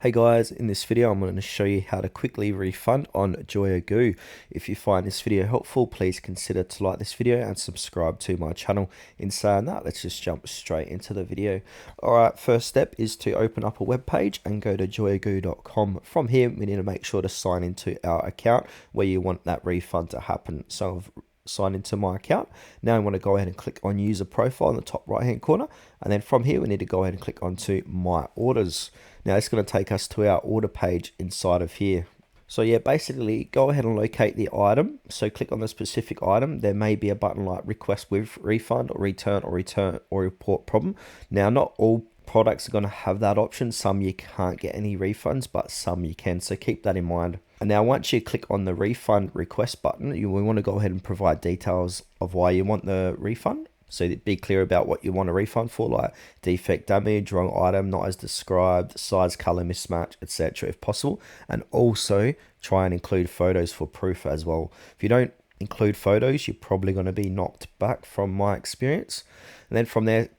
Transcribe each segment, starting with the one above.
Hey guys, in this video I'm going to show you how to quickly refund on JoyaGoo. If you find this video helpful, please consider to like this video and subscribe to my channel. In saying that, let's just jump straight into the video. Alright, first step is to open up a web page and go to joyagoo.com. From here, we need to make sure to sign into our account where you want that refund to happen. So I've signed into my account. Now I want to go ahead and click on user profile in the top right hand corner, and then from here we need to go ahead and click onto my orders. Now it's going to take us to our order page inside of here. So yeah, basically go ahead and locate the item. So click on the specific item. There may be a button like request with refund or return or report problem. Now not all products are going to have that option. Some you can't get any refunds, but some you can, so keep that in mind. And now once you click on the refund request button, we want to go ahead and provide details of why you want the refund. So be clear about what you want a refund for, like defect, damage, wrong item, not as described, size, color mismatch, etc. if possible. And also try and include photos for proof as well. If you don't include photos, you're probably going to be knocked back from my experience. And then from there,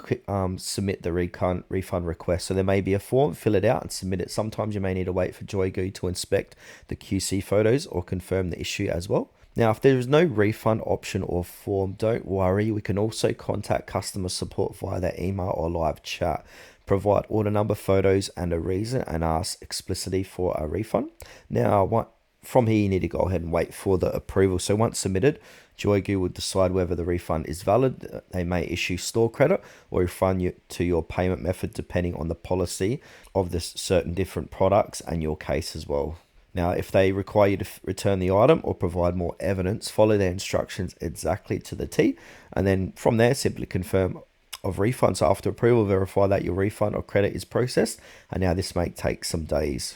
submit the refund request. So there may be a form, fill it out and submit it. Sometimes you may need to wait for JoyaGoo to inspect the QC photos or confirm the issue as well. Now, if there is no refund option or form, don't worry. We can also contact customer support via their email or live chat. Provide order number, photos, and a reason, and ask explicitly for a refund. Now, from here, you need to go ahead and wait for the approval. So once submitted, JoyaGoo will decide whether the refund is valid. They may issue store credit or refund you to your payment method depending on the policy of the certain different products and your case as well. Now, if they require you to return the item or provide more evidence, follow their instructions exactly to the T. And then from there, simply confirm of refund. So after approval, verify that your refund or credit is processed. And now this may take some days.